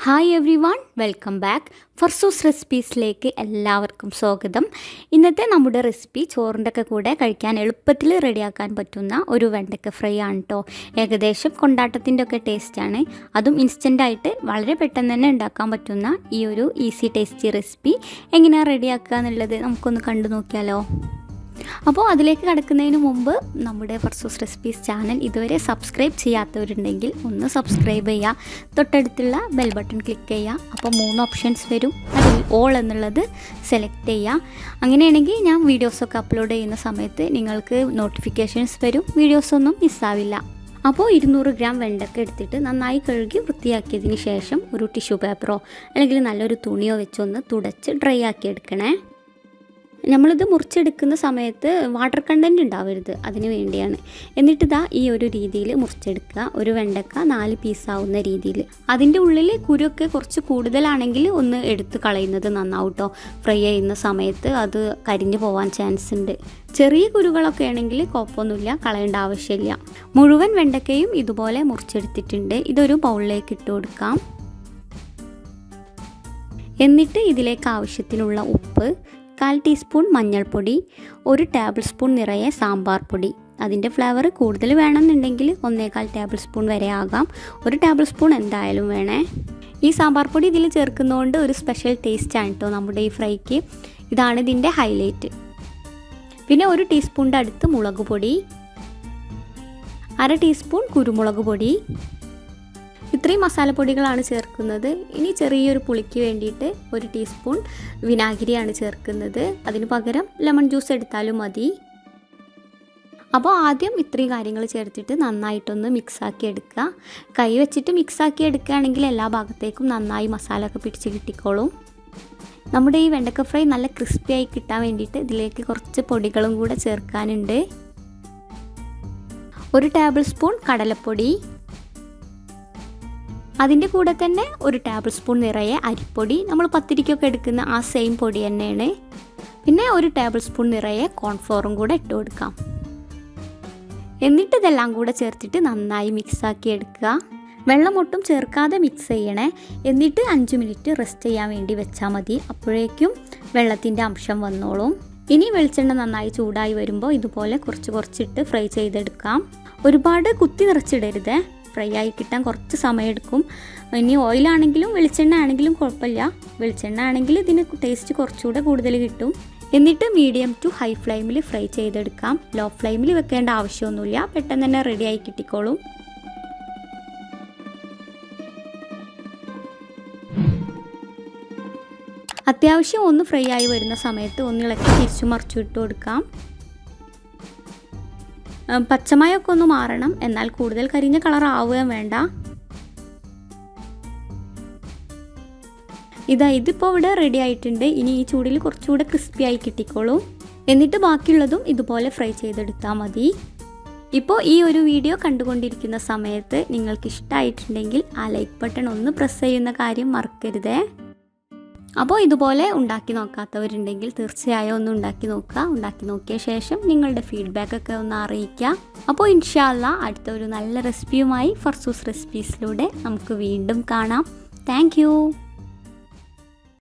Hi everyone, welcome back. ഫർസൂസ് റെസിപ്പീസിലേക്ക് എല്ലാവർക്കും സ്വാഗതം. ഇന്നത്തെ നമ്മുടെ റെസിപ്പി ചോറിൻ്റെ ഒക്കെ കൂടെ കഴിക്കാൻ എളുപ്പത്തിൽ റെഡിയാക്കാൻ പറ്റുന്ന ഒരു വെണ്ടയ്ക്ക ഫ്രൈ ആണ് കേട്ടോ. ഏകദേശം കൊണ്ടാട്ടത്തിൻ്റെ ഒക്കെ ടേസ്റ്റാണ്. അതും ഇൻസ്റ്റൻ്റായിട്ട് വളരെ പെട്ടെന്ന് തന്നെ ഉണ്ടാക്കാൻ പറ്റുന്ന ഈ ഒരു ഈസി ടേസ്റ്റി റെസിപ്പി എങ്ങനെയാണ് റെഡിയാക്കുക എന്നുള്ളത് നമുക്കൊന്ന് കണ്ടു നോക്കിയാലോ. അപ്പോൾ അതിലേക്ക് കടക്കുന്നതിന് മുമ്പ് നമ്മുടെ ഫർസൂസ് റെസിപ്പീസ് ചാനൽ ഇതുവരെ സബ്സ്ക്രൈബ് ചെയ്യാത്തവരുണ്ടെങ്കിൽ ഒന്ന് സബ്സ്ക്രൈബ് ചെയ്യുക, തൊട്ടടുത്തുള്ള ബെൽ ബട്ടൺ ക്ലിക്ക് ചെയ്യുക. അപ്പോൾ 3 ഓപ്ഷൻസ് വരും, അതിൽ ഓൾ എന്നുള്ളത് സെലക്ട് ചെയ്യുക. അങ്ങനെയാണെങ്കിൽ ഞാൻ വീഡിയോസൊക്കെ അപ്ലോഡ് ചെയ്യുന്ന സമയത്ത് നിങ്ങൾക്ക് നോട്ടിഫിക്കേഷൻസ് വരും, വീഡിയോസൊന്നും മിസ്സാവില്ല. അപ്പോൾ 200 ഗ്രാം വെണ്ടയ്ക്ക എടുത്തിട്ട് നന്നായി കഴുകി വൃത്തിയാക്കിയതിന് ശേഷം ഒരു ടിഷ്യൂ പേപ്പറോ അല്ലെങ്കിൽ നല്ലൊരു തുണിയോ വെച്ചൊന്ന് തുടച്ച് ഡ്രൈ ആക്കി എടുക്കണേ. നമ്മളിത് മുറിച്ചെടുക്കുന്ന സമയത്ത് വാട്ടർ കണ്ടൻറ്റ് ഉണ്ടാവരുത്, അതിന് വേണ്ടിയാണ്. എന്നിട്ട് ഇതാ ഈ ഒരു രീതിയിൽ മുറിച്ചെടുക്കുക. ഒരു വെണ്ടയ്ക്ക 4 പീസാവുന്ന രീതിയിൽ. അതിൻ്റെ ഉള്ളിൽ കുരുവൊക്കെ കുറച്ച് കൂടുതലാണെങ്കിൽ ഒന്ന് എടുത്ത് കളയുന്നത് നന്നാവും കേട്ടോ. ഫ്രൈ ചെയ്യുന്ന സമയത്ത് അത് കരിഞ്ഞു പോകാൻ ചാൻസ് ഉണ്ട്. ചെറിയ കുരുകളൊക്കെ ആണെങ്കിൽ കുഴപ്പമൊന്നുമില്ല, കളയേണ്ട ആവശ്യമില്ല. മുഴുവൻ വെണ്ടയ്ക്കയും ഇതുപോലെ മുറിച്ചെടുത്തിട്ടുണ്ട്. ഇതൊരു ബൗളിലേക്ക് ഇട്ട് കൊടുക്കാം. എന്നിട്ട് ഇതിലേക്ക് ആവശ്യത്തിനുള്ള ഉപ്പ്, 1/4 ടീസ്പൂൺ മഞ്ഞൾപ്പൊടി, 1 ടേബിൾ സ്പൂൺ നിറയെ സാമ്പാർ പൊടി. അതിൻ്റെ ഫ്ലേവർ കൂടുതൽ വേണമെന്നുണ്ടെങ്കിൽ 1/4 ടേബിൾ സ്പൂൺ വരെ ആകാം. 1 ടേബിൾ സ്പൂൺ എന്തായാലും വേണേ. ഈ സാമ്പാർ പൊടി ഇതിൽ ചേർക്കുന്നതുകൊണ്ട് ഒരു സ്പെഷ്യൽ ടേസ്റ്റാണ് കേട്ടോ നമ്മുടെ ഈ ഫ്രൈക്ക്. ഇതാണ് ഇതിൻ്റെ ഹൈലൈറ്റ്. പിന്നെ 1 ടീസ്പൂണിൻ്റെ അടുത്ത് മുളക് പൊടി, 1/2 ടീസ്പൂൺ കുരുമുളക് പൊടി. ഇത്രയും മസാലപ്പൊടികളാണ് ചേർക്കുന്നത്. ഇനി ചെറിയൊരു പുളിക്ക് വേണ്ടിയിട്ട് 1 ടീസ്പൂൺ വിനാഗിരിയാണ് ചേർക്കുന്നത്. അതിന് പകരം ലെമൺ ജ്യൂസ് എടുത്താലും മതി. അപ്പോൾ ആദ്യം ഇത്രയും കാര്യങ്ങൾ ചേർത്തിട്ട് നന്നായിട്ടൊന്ന് മിക്സാക്കി എടുക്കുക. കൈ വെച്ചിട്ട് മിക്സാക്കി എടുക്കുകയാണെങ്കിൽ എല്ലാ ഭാഗത്തേക്കും നന്നായി മസാല ഒക്കെ പിടിച്ച് കിട്ടിക്കോളും. നമ്മുടെ ഈ വെണ്ടക്ക ഫ്രൈ നല്ല ക്രിസ്പിയായി കിട്ടാൻ വേണ്ടിയിട്ട് ഇതിലേക്ക് കുറച്ച് പൊടികളും കൂടെ ചേർക്കാനുണ്ട്. 1 ടേബിൾ സ്പൂൺ കടലപ്പൊടി, അതിൻ്റെ കൂടെ തന്നെ 1 ടേബിൾ സ്പൂൺ നിറയെ അരിപ്പൊടി, നമ്മൾ പത്തിരിക്കൊക്കെ എടുക്കുന്ന ആ സെയിം പൊടി തന്നെയാണ്. പിന്നെ 1 ടേബിൾ സ്പൂൺ നിറയെ കോൺഫ്ലോറും കൂടെ ഇട്ട് കൊടുക്കാം. എന്നിട്ട് ഇതെല്ലാം കൂടെ ചേർത്തിട്ട് നന്നായി മിക്സാക്കി എടുക്കുക. വെള്ളം ഒട്ടും ചേർക്കാതെ മിക്സ് ചെയ്യണേ. എന്നിട്ട് 5 മിനിറ്റ് റെസ്റ്റ് ചെയ്യാൻ വേണ്ടി വെച്ചാൽ മതി. അപ്പോഴേക്കും വെള്ളത്തിൻ്റെ അംശം വന്നോളും. ഇനി വെളിച്ചെണ്ണ നന്നായി ചൂടായി വരുമ്പോൾ ഇതുപോലെ കുറച്ചിട്ട് ഫ്രൈ ചെയ്തെടുക്കാം. ഒരുപാട് കുത്തി നിറച്ചിടരുത്, ഫ്രൈ ആയി കിട്ടാൻ കുറച്ച് സമയമെടുക്കും. ഇനി ഓയിലാണെങ്കിലും വെളിച്ചെണ്ണ ആണെങ്കിലും കുഴപ്പമില്ല. വെളിച്ചെണ്ണ ആണെങ്കിൽ ഇതിന് ടേസ്റ്റ് കുറച്ചുകൂടെ കൂടുതൽ കിട്ടും. എന്നിട്ട് മീഡിയം ടു ഹൈ ഫ്ലെയിമിൽ ഫ്രൈ ചെയ്തെടുക്കാം. ലോ ഫ്ലെയിമിൽ വെക്കേണ്ട ആവശ്യമൊന്നുമില്ല, പെട്ടെന്ന് തന്നെ റെഡിയായി കിട്ടിക്കോളും. അത്യാവശ്യം ഒന്ന് ഫ്രൈ ആയി വരുന്ന സമയത്ത് ഒന്നിളക്കി തിരിച്ചു മറിച്ചു ഇട്ട് കൊടുക്കാം. പച്ചമയൊക്കെ ഒന്ന് മാറണം, എന്നാൽ കൂടുതൽ കരിഞ്ഞ കളർ ആവുകയും വേണ്ട. ഇതിപ്പോൾ ഇവിടെ റെഡി ആയിട്ടുണ്ട്. ഇനി ഈ ചൂടിൽ കുറച്ചുകൂടെ ക്രിസ്പി ആയി കിട്ടിക്കോളും. എന്നിട്ട് ബാക്കിയുള്ളതും ഇതുപോലെ ഫ്രൈ ചെയ്തെടുത്താൽ മതി. ഇപ്പോൾ ഈ ഒരു വീഡിയോ കണ്ടുകൊണ്ടിരിക്കുന്ന സമയത്ത് നിങ്ങൾക്ക് ഇഷ്ടമായിട്ടുണ്ടെങ്കിൽ ആ ലൈക്ക് ബട്ടൺ ഒന്ന് പ്രസ് ചെയ്യുന്ന കാര്യം മറക്കരുതേ. അപ്പോൾ ഇതുപോലെ ഉണ്ടാക്കി നോക്കാത്തവരുണ്ടെങ്കിൽ തീർച്ചയായും ഒന്ന് ഉണ്ടാക്കി നോക്കുക. ഉണ്ടാക്കി നോക്കിയ ശേഷം നിങ്ങളുടെ ഫീഡ്ബാക്കൊക്കെ ഒന്ന് അറിയിക്കുക. അപ്പോൾ ഇൻഷാ അല്ലാഹ് അടുത്ത ഒരു നല്ല റെസിപ്പിയുമായി ഫർസൂസ് റെസിപ്പീസിലൂടെ നമുക്ക് വീണ്ടും കാണാം. താങ്ക്